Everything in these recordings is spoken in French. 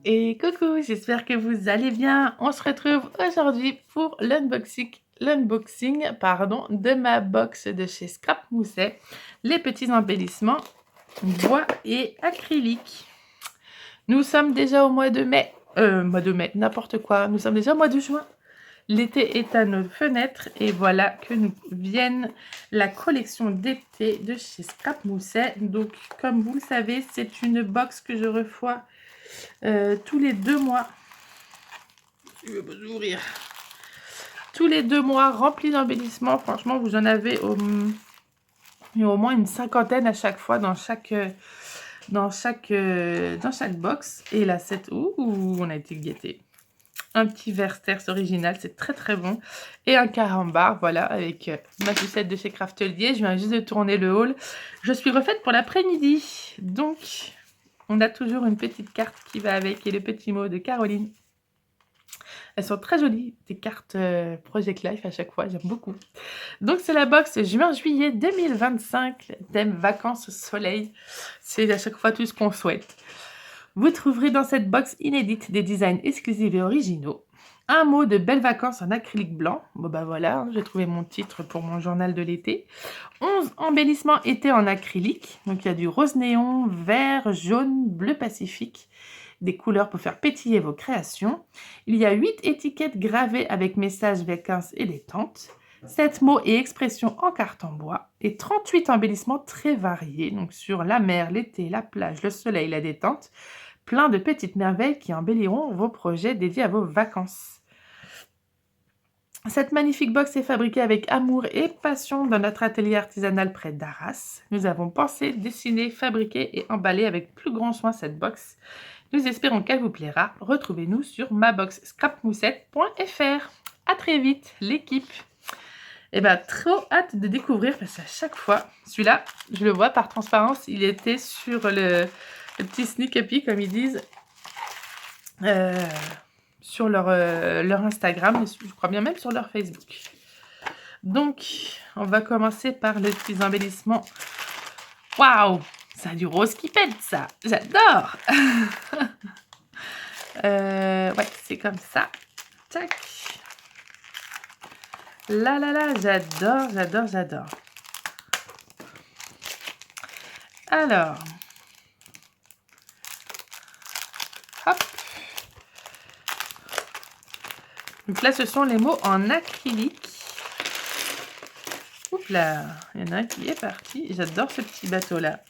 Et coucou, j'espère que vous allez bien. On se retrouve aujourd'hui pour l'unboxing de ma box de chez Scrap Mousset, les petits embellissements bois et acrylique. Nous sommes déjà au mois de mai, n'importe quoi, nous sommes déjà au mois de juin. L'été est à nos fenêtres et voilà que nous viennent la collection d'été de chez Scrap Mousset. Donc, comme vous le savez, c'est une box que je reçois tous les 2 mois. Je vais vous ouvrir. Tous les 2 mois remplis d'embellissements. Franchement, vous en avez au moins une cinquantaine à chaque fois dans chaque box. Et là, on a été gâtés. Un petit Versters original, c'est très très bon. Et un carambar, voilà, avec ma sucette de chez Craftelier. Je viens juste de tourner le haul. Je suis refaite pour l'après-midi. Donc, on a toujours une petite carte qui va avec et le petit mot de Caroline. Elles sont très jolies, des cartes Project Life à chaque fois, j'aime beaucoup. Donc c'est la box juin-juillet 2025, thème vacances soleil. C'est à chaque fois tout ce qu'on souhaite. Vous trouverez dans cette box inédite des designs exclusifs et originaux. Un mot de belles vacances en acrylique blanc. Bon bah voilà, j'ai trouvé mon titre pour mon journal de l'été. 11 embellissements été en acrylique. Donc il y a du rose néon, vert, jaune, bleu pacifique. Des couleurs pour faire pétiller vos créations. Il y a 8 étiquettes gravées avec messages vacances et détente. 7 mots et expressions en carton bois. Et 38 embellissements très variés. Donc sur la mer, l'été, la plage, le soleil, la détente. Plein de petites merveilles qui embelliront vos projets dédiés à vos vacances. Cette magnifique box est fabriquée avec amour et passion dans notre atelier artisanal près d'Arras. Nous avons pensé, dessiné, fabriqué et emballé avec plus grand soin cette box. Nous espérons qu'elle vous plaira. Retrouvez-nous sur maboxscrapmousset.fr. À très vite, l'équipe. Et bien, trop hâte de découvrir parce qu'à chaque fois, celui-là, je le vois par transparence, il était sur le petit sneak peek, comme ils disent, sur leur Instagram, je crois bien même sur leur Facebook. Donc, on va commencer par les petits embellissements. Waouh! Ça a du rose qui pète, ça! J'adore! Ouais, c'est comme ça. Tac! Là, j'adore, j'adore, j'adore. Alors, hop. Donc là, ce sont les mots en acrylique. Oups là, il y en a un qui est parti. J'adore ce petit bateau-là.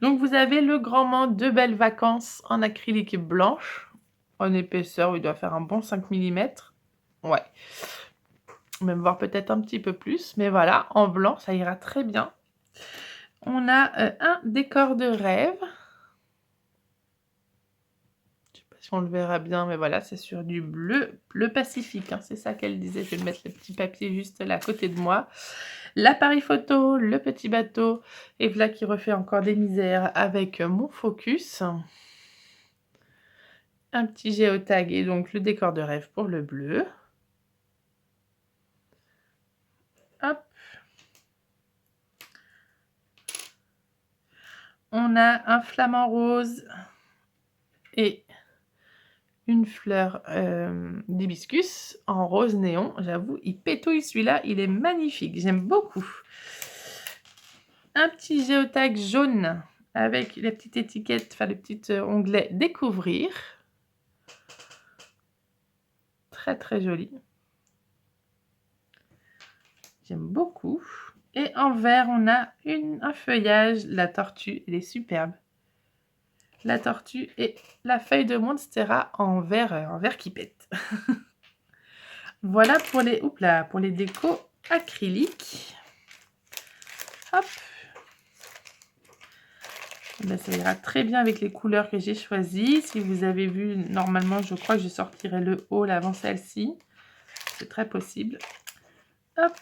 Donc, vous avez le grand mot de belles vacances en acrylique blanche. En épaisseur, il doit faire un bon 5 mm. Ouais. Même voir peut-être un petit peu plus. Mais voilà, en blanc, ça ira très bien. On a un décor de rêve. Je ne sais pas si on le verra bien, mais voilà, c'est sur du bleu pacifique. Hein, c'est ça qu'elle disait. Je vais mettre le petit papier juste là à côté de moi. L'appareil photo, le petit bateau. Et voilà qui refait encore des misères avec mon focus. Un petit géotag et donc le décor de rêve pour le bleu. Hop. On a un flamant rose et une fleur d'hibiscus en rose néon. J'avoue, il pétouille celui-là, il est magnifique. J'aime beaucoup. Un petit géotag jaune avec la petite étiquette, enfin le petit onglet découvrir. Très très joli. J'aime beaucoup. Et en vert, on a un feuillage. La tortue, elle est superbe. La tortue et la feuille de Monstera en vert qui pète. Voilà pour les décos acryliques. Hop. Ben, ça ira très bien avec les couleurs que j'ai choisies. Si vous avez vu, normalement, je crois que je sortirai le haul avant celle-ci. C'est très possible. Hop.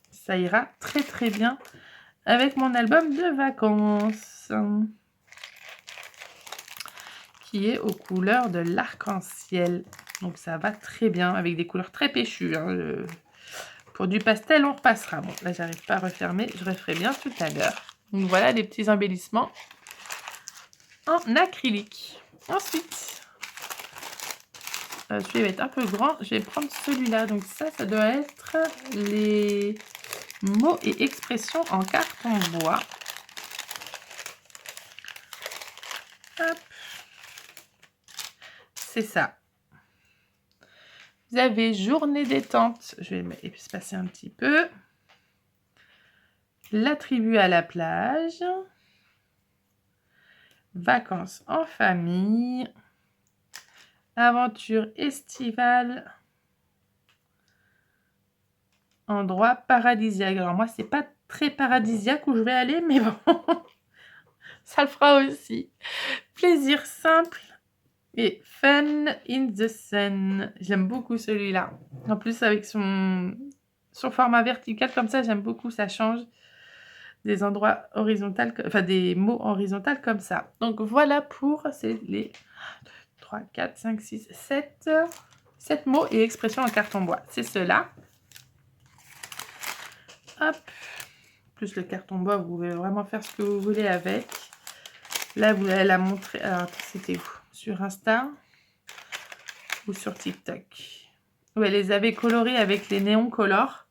Ça ira très très bien avec mon album de vacances. Qui est aux couleurs de l'arc-en-ciel. Donc ça va très bien avec des couleurs très péchues. Hein. Pour du pastel, on repassera. Bon, là, j'arrive pas à refermer. Je referai bien tout à l'heure. Donc voilà les petits embellissements en acrylique. Ensuite, celui-là va être un peu grand. Je vais prendre celui-là. Donc ça doit être les mots et expressions en carton bois. Hop. C'est ça. Vous avez journée détente. Je vais espacer un petit peu. La tribu à la plage. Vacances en famille. Aventure estivale. Endroit paradisiaque. Alors moi, c'est pas très paradisiaque où je vais aller, mais bon, ça le fera aussi. Plaisir simple et fun in the sun. J'aime beaucoup celui-là. En plus, avec son format vertical comme ça, j'aime beaucoup. Ça change des endroits horizontaux, enfin des mots horizontaux comme ça. Donc voilà pour les 3, 4, 5, 6, 7 mots et expressions en carton bois. C'est cela. Hop. Plus le carton bois, vous pouvez vraiment faire ce que vous voulez avec. Là, elle a montré... Alors, c'était où? Sur Insta ou sur TikTok? Où elle les avait colorés avec les néons color.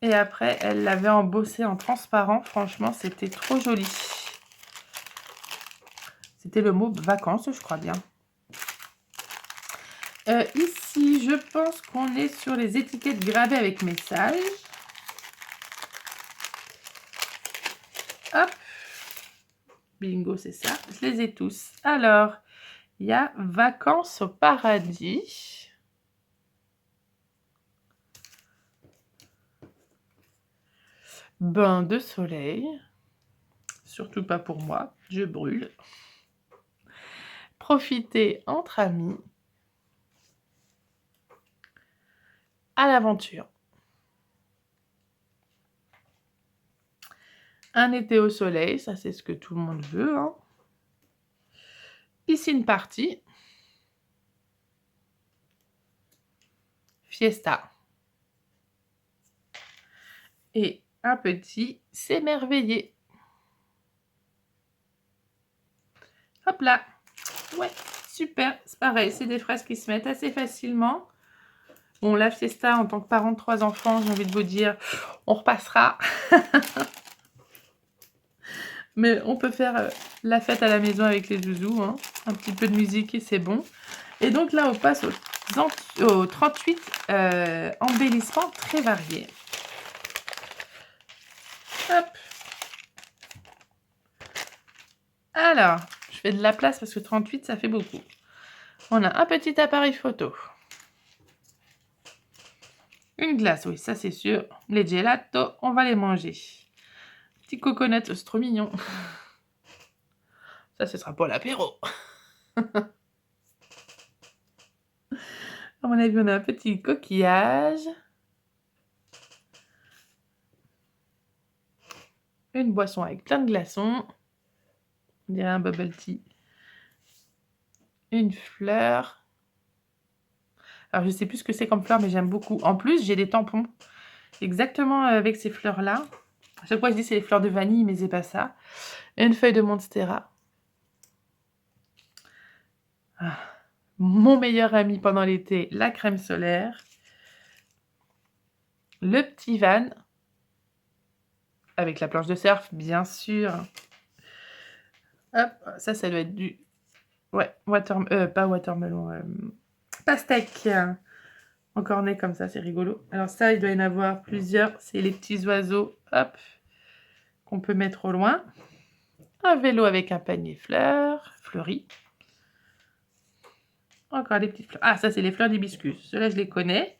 Et après, elle l'avait embossé en transparent. Franchement, c'était trop joli. C'était le mot vacances, je crois bien. Ici, je pense qu'on est sur les étiquettes gravées avec messages. Hop. Bingo, c'est ça. Je les ai tous. Alors, il y a vacances au paradis. Bain de soleil. Surtout pas pour moi. Je brûle. Profiter entre amis. À l'aventure. Un été au soleil, ça c'est ce que tout le monde veut. Hein. Piscine party. Fiesta. Et un petit s'émerveiller. Hop là. Ouais, super. C'est pareil, c'est des phrases qui se mettent assez facilement. Bon, la fiesta, en tant que parent de 3 enfants, j'ai envie de vous dire, on repassera. Mais on peut faire la fête à la maison avec les zouzous. Hein. Un petit peu de musique et c'est bon. Et donc là, on passe au 38 embellissements très variés. Hop. Alors, je fais de la place parce que 38, ça fait beaucoup. On a un petit appareil photo. Une glace, oui, ça c'est sûr. Les gelatos, on va les manger. Petit coconut, c'est trop mignon. Ça, ce sera pour l'apéro. À mon avis, on a un petit coquillage. Une boisson avec plein de glaçons. On dirait un bubble tea. Une fleur. Alors, je sais plus ce que c'est comme fleur, mais j'aime beaucoup. En plus, j'ai des tampons. Exactement avec ces fleurs-là. À chaque fois, je dis c'est les fleurs de vanille, mais c'est pas ça. Une feuille de Monstera. Ah. Mon meilleur ami pendant l'été, la crème solaire. Le petit van. Avec la planche de surf, bien sûr. Hop, ça doit être du... Ouais, pas watermelon. Pastèque. En cornet comme ça, c'est rigolo. Alors ça, il doit y en avoir plusieurs. C'est les petits oiseaux, hop, qu'on peut mettre au loin. Un vélo avec un panier fleurs, fleuri. Encore des petites fleurs. Ah, ça, c'est les fleurs d'hibiscus. Ceux-là, je les connais.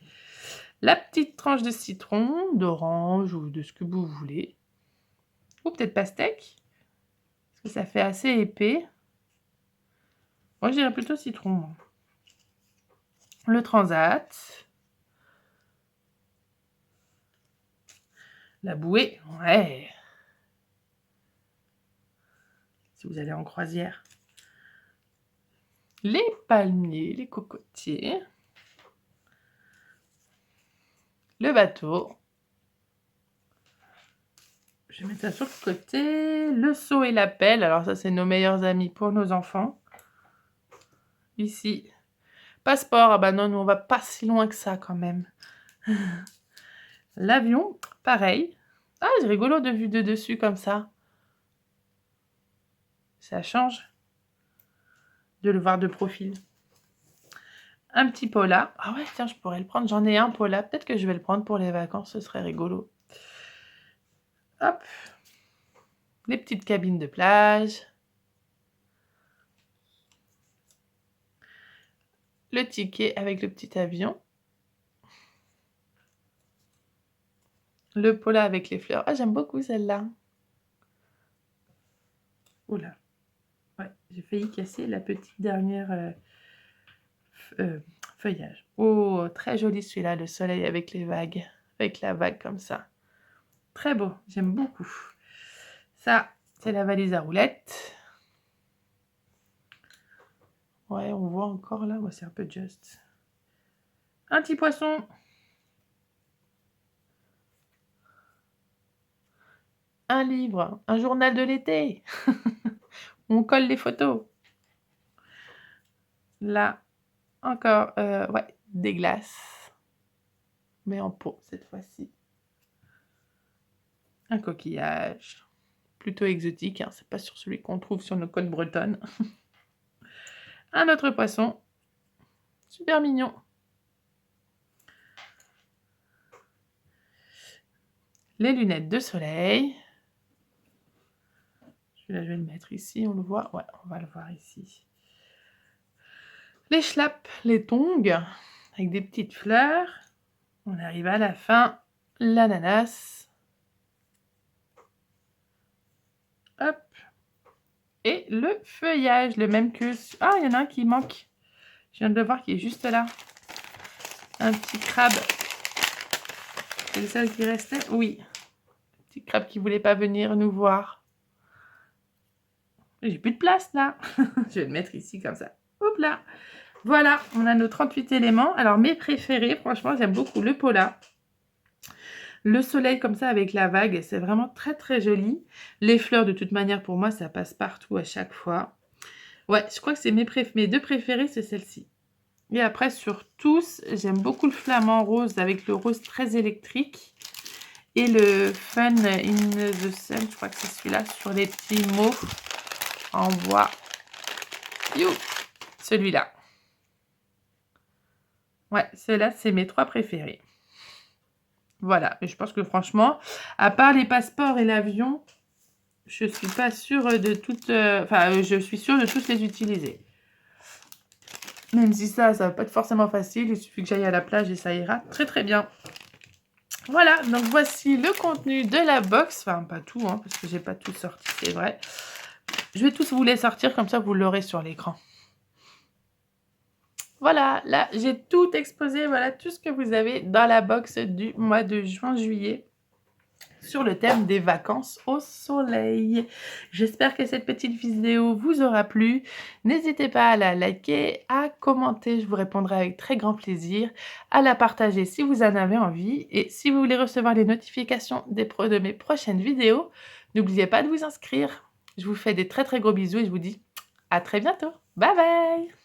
La petite tranche de citron, d'orange ou de ce que vous voulez. Ou peut-être pastèque. Parce que ça fait assez épais. Moi, je dirais plutôt citron. Le transat. La bouée. Ouais. Si vous allez en croisière. Les palmiers, les cocotiers. Le bateau. Je vais mettre ça sur le côté. Le seau et la pelle. Alors ça, c'est nos meilleurs amis pour nos enfants. ici. Passeport, ah bah non, nous on va pas si loin que ça quand même. L'avion, pareil. Ah, c'est rigolo de vue de dessus comme ça. Ça change de le voir de profil. Un petit Pola. Ah ouais, tiens, je pourrais le prendre. J'en ai un Pola. Peut-être que je vais le prendre pour les vacances. Ce serait rigolo. Hop. Les petites cabines de plage. Le ticket avec le petit avion. Le Pola avec les fleurs. Ah, j'aime beaucoup celle-là. Oula. Ouais, j'ai failli casser la petite dernière feuillage. Oh, très joli celui-là, le soleil avec les vagues. Avec la vague comme ça. Très beau, j'aime beaucoup. Ça, c'est la valise à roulettes. Ouais, on voit encore là. Ouais, c'est un peu juste. Un petit poisson. Un livre. Un journal de l'été. On colle les photos. Là, encore, ouais, des glaces. Mais en pot, cette fois-ci. Un coquillage. Plutôt exotique, hein. C'est pas sur celui qu'on trouve sur nos côtes bretonnes. Un autre poisson. Super mignon. Les lunettes de soleil. Celui-là, je vais le mettre ici, on le voit. Ouais, on va le voir ici. Les schlaps, les tongs, avec des petites fleurs. On arrive à la fin. L'ananas. Hop. Et le feuillage, le même que... Ah, il y en a un qui manque. Je viens de le voir qui est juste là. Un petit crabe. C'est le seul qui restait? Oui. Petit crabe qui voulait pas venir nous voir. J'ai plus de place là. Je vais le mettre ici comme ça. Hop là. Voilà, on a nos 38 éléments. Alors mes préférés, franchement, j'aime beaucoup le Pola. Le soleil comme ça avec la vague, c'est vraiment très très joli. Les fleurs, de toute manière, pour moi, ça passe partout à chaque fois. Ouais, je crois que c'est mes deux préférés, c'est celle-ci. Et après, sur tous, j'aime beaucoup le flamant rose avec le rose très électrique. Et le Fun in the Sun, je crois que c'est celui-là, sur les petits mots en bois. You, celui-là. Ouais, ceux-là, c'est mes trois préférés. Voilà, et je pense que franchement, à part les passeports et l'avion, je suis pas sûre de toutes... je suis sûre de tous les utiliser. Même si ça va pas être forcément facile, il suffit que j'aille à la plage et ça ira très très bien. Voilà, donc voici le contenu de la box. Enfin, pas tout, hein, parce que j'ai pas tout sorti, c'est vrai. Je vais tous vous les sortir, comme ça vous l'aurez sur l'écran. Voilà, là, j'ai tout exposé. Voilà tout ce que vous avez dans la box du mois de juin-juillet sur le thème des vacances au soleil. J'espère que cette petite vidéo vous aura plu. N'hésitez pas à la liker, à commenter, je vous répondrai avec très grand plaisir, à la partager si vous en avez envie. Et si vous voulez recevoir les notifications de mes prochaines vidéos, n'oubliez pas de vous inscrire. Je vous fais des très très gros bisous et je vous dis à très bientôt. Bye bye!